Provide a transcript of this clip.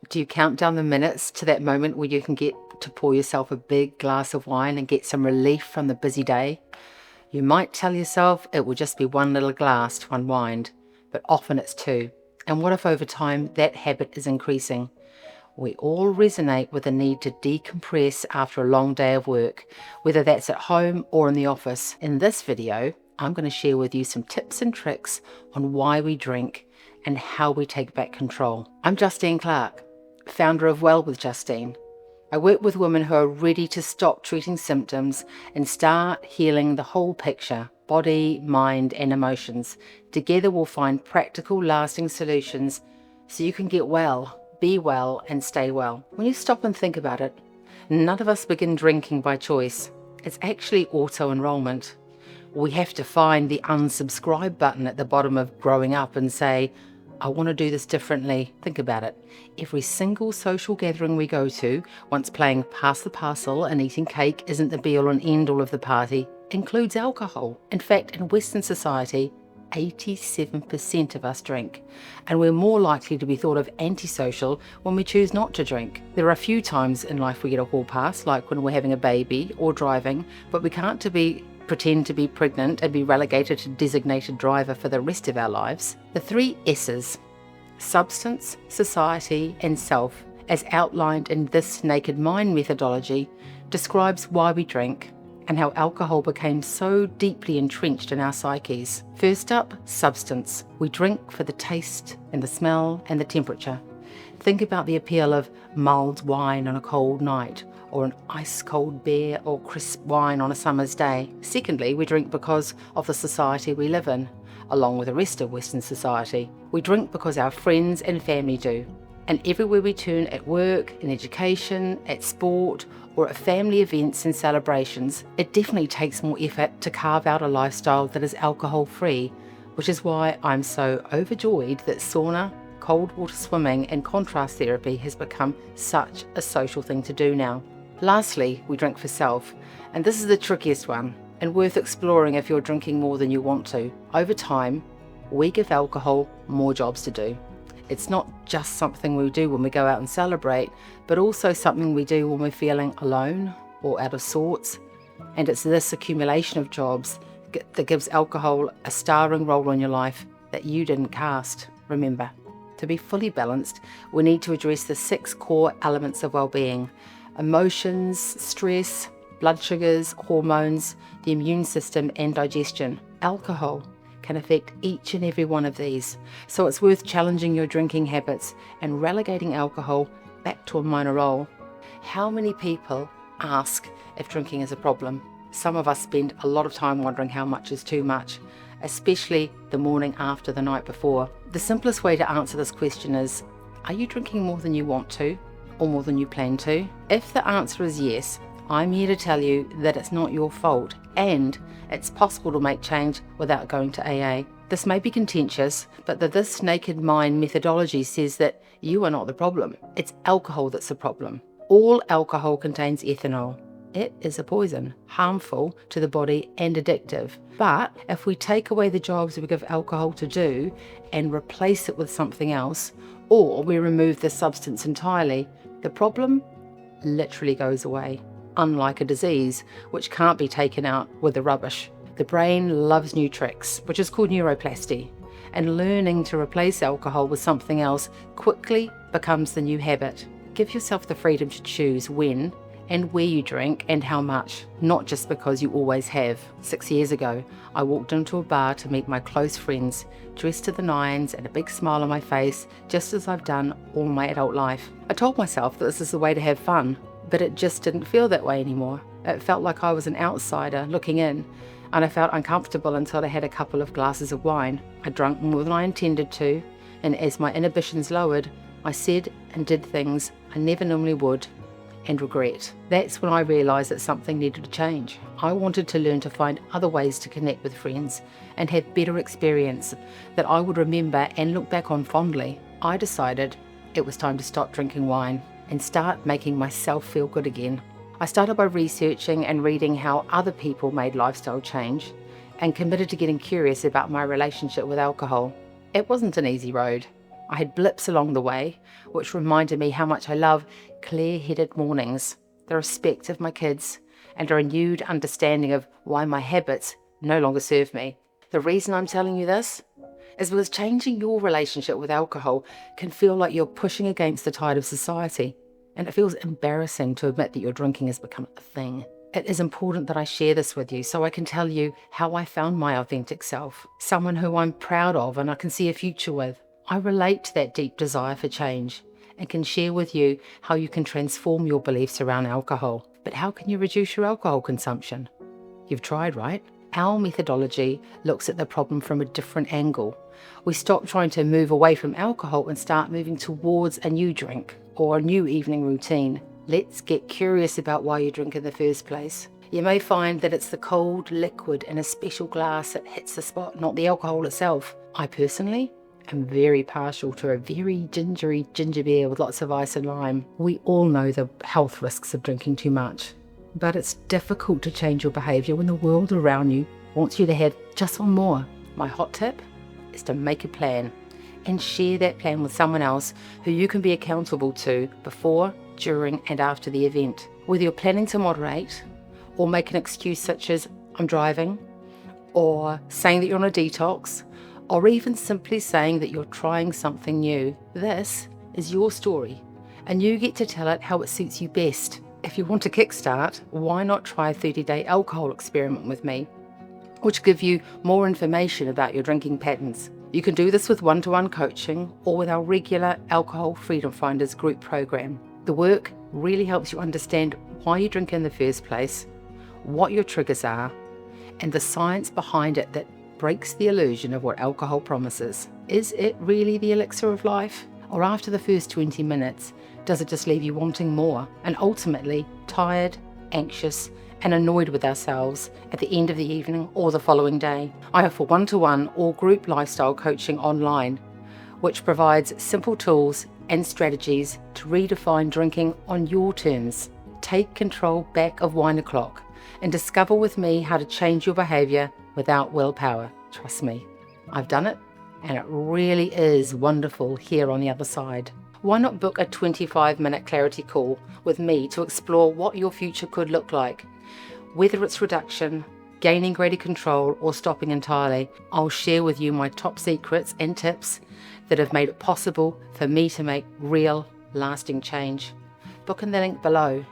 Do you count down the minutes to that moment where you can get to pour yourself a big glass of wine and get some relief from the busy day? You might tell yourself it will just be one little glass to unwind, but often it's two. And what if over time that habit is increasing? We all resonate with the need to decompress after a long day of work, whether that's at home or in the office. In this video, I'm going to share with you some tips and tricks on why we drink and how we take back control. I'm Justine Clark, founder of Well with Justine. I work with women who are ready to stop treating symptoms and start healing the whole picture, body, mind, and emotions. Together we'll find practical, lasting solutions so you can get well, be well, and stay well. When you stop and think about it, none of us begin drinking by choice. It's actually auto-enrollment. We have to find the unsubscribe button at the bottom of growing up and say, I want to do this differently. Think about it. Every single social gathering we go to, once playing pass the parcel and eating cake isn't the be-all and end-all of the party, includes alcohol. In fact, in Western society, 87% of us drink, and we're more likely to be thought of antisocial when we choose not to drink. There are a few times in life we get a hall pass, like when we're having a baby or driving, but we can't pretend to be pregnant and be relegated to designated driver for the rest of our lives. The 3 S's, substance, society, and self, as outlined in this Naked Mind methodology, describes why we drink and how alcohol became so deeply entrenched in our psyches. First up, substance. We drink for the taste and the smell and the temperature. Think about the appeal of mulled wine on a cold night, or an ice-cold beer or crisp wine on a summer's day. Secondly, we drink because of the society we live in, along with the rest of Western society. We drink because our friends and family do. And everywhere we turn, at work, in education, at sport, or at family events and celebrations, it definitely takes more effort to carve out a lifestyle that is alcohol-free, which is why I'm so overjoyed that sauna, cold water swimming, and contrast therapy has become such a social thing to do now. Lastly, we drink for self, and this is the trickiest one, and worth exploring if you're drinking more than you want to. Over time, we give alcohol more jobs to do. It's not just something we do when we go out and celebrate, but also something we do when we're feeling alone or out of sorts. And it's this accumulation of jobs that gives alcohol a starring role in your life that you didn't cast. Remember, to be fully balanced, we need to address the 6 core elements of well-being: emotions, stress, blood sugars, hormones, the immune system, and digestion. Alcohol can affect each and every one of these, so it's worth challenging your drinking habits and relegating alcohol back to a minor role. How many people ask if drinking is a problem? Some of us spend a lot of time wondering how much is too much, especially the morning after the night before. The simplest way to answer this question is, are you drinking more than you want to, or more than you plan to? If the answer is yes, I'm here to tell you that it's not your fault, and it's possible to make change without going to AA. This may be contentious, but This Naked Mind methodology says that you are not the problem. It's alcohol that's the problem. All alcohol contains ethanol. It is a poison, harmful to the body and addictive. But if we take away the jobs we give alcohol to do and replace it with something else, or we remove the substance entirely, the problem literally goes away. Unlike a disease, which can't be taken out with the rubbish. The brain loves new tricks, which is called neuroplasty, and learning to replace alcohol with something else quickly becomes the new habit. Give yourself the freedom to choose when and where you drink and how much, not just because you always have. 6 years ago, I walked into a bar to meet my close friends, dressed to the nines and a big smile on my face, just as I've done all my adult life. I told myself that this is the way to have fun, but it just didn't feel that way anymore. It felt like I was an outsider looking in, and I felt uncomfortable until I had a couple of glasses of wine. I drank more than I intended to, and as my inhibitions lowered, I said and did things I never normally would, and regret. That's when I realised that something needed to change. I wanted to learn to find other ways to connect with friends and have better experience that I would remember and look back on fondly. I decided it was time to stop drinking wine and start making myself feel good again. I started by researching and reading how other people made lifestyle change and committed to getting curious about my relationship with alcohol. It wasn't an easy road. I had blips along the way, which reminded me how much I love clear-headed mornings, the respect of my kids, and a renewed understanding of why my habits no longer serve me. The reason I'm telling you this is because changing your relationship with alcohol can feel like you're pushing against the tide of society, and it feels embarrassing to admit that your drinking has become a thing. It is important that I share this with you so I can tell you how I found my authentic self, someone who I'm proud of and I can see a future with. I relate to that deep desire for change and can share with you how you can transform your beliefs around alcohol. But how can you reduce your alcohol consumption? You've tried, right? Our methodology looks at the problem from a different angle. We stop trying to move away from alcohol and start moving towards a new drink or a new evening routine. Let's get curious about why you drink in the first place. You may find that it's the cold liquid in a special glass that hits the spot, not the alcohol itself. I personally am very partial to a very gingery ginger beer with lots of ice and lime. We all know the health risks of drinking too much, but it's difficult to change your behaviour when the world around you wants you to have just one more. My hot tip is to make a plan and share that plan with someone else who you can be accountable to before, during and after the event. Whether you're planning to moderate or make an excuse such as I'm driving, or saying that you're on a detox, or even simply saying that you're trying something new, this is your story and you get to tell it how it suits you best. If you want to kickstart, why not try a 30-day alcohol experiment with me, which give you more information about your drinking patterns. You can do this with one-to-one coaching or with our regular Alcohol Freedom Finders group program. The work really helps you understand why you drink in the first place, what your triggers are, and the science behind it that breaks the illusion of what alcohol promises. Is it really the elixir of life? Or after the first 20 minutes, does it just leave you wanting more and ultimately tired, anxious, and annoyed with ourselves at the end of the evening or the following day? I offer one-to-one or group lifestyle coaching online, which provides simple tools and strategies to redefine drinking on your terms. Take control back of wine o'clock and discover with me how to change your behaviour without willpower. Trust me, I've done it and it really is wonderful here on the other side. Why not book a 25-minute clarity call with me to explore what your future could look like? Whether it's reduction, gaining greater control, or stopping entirely, I'll share with you my top secrets and tips that have made it possible for me to make real, lasting change. Book in the link below.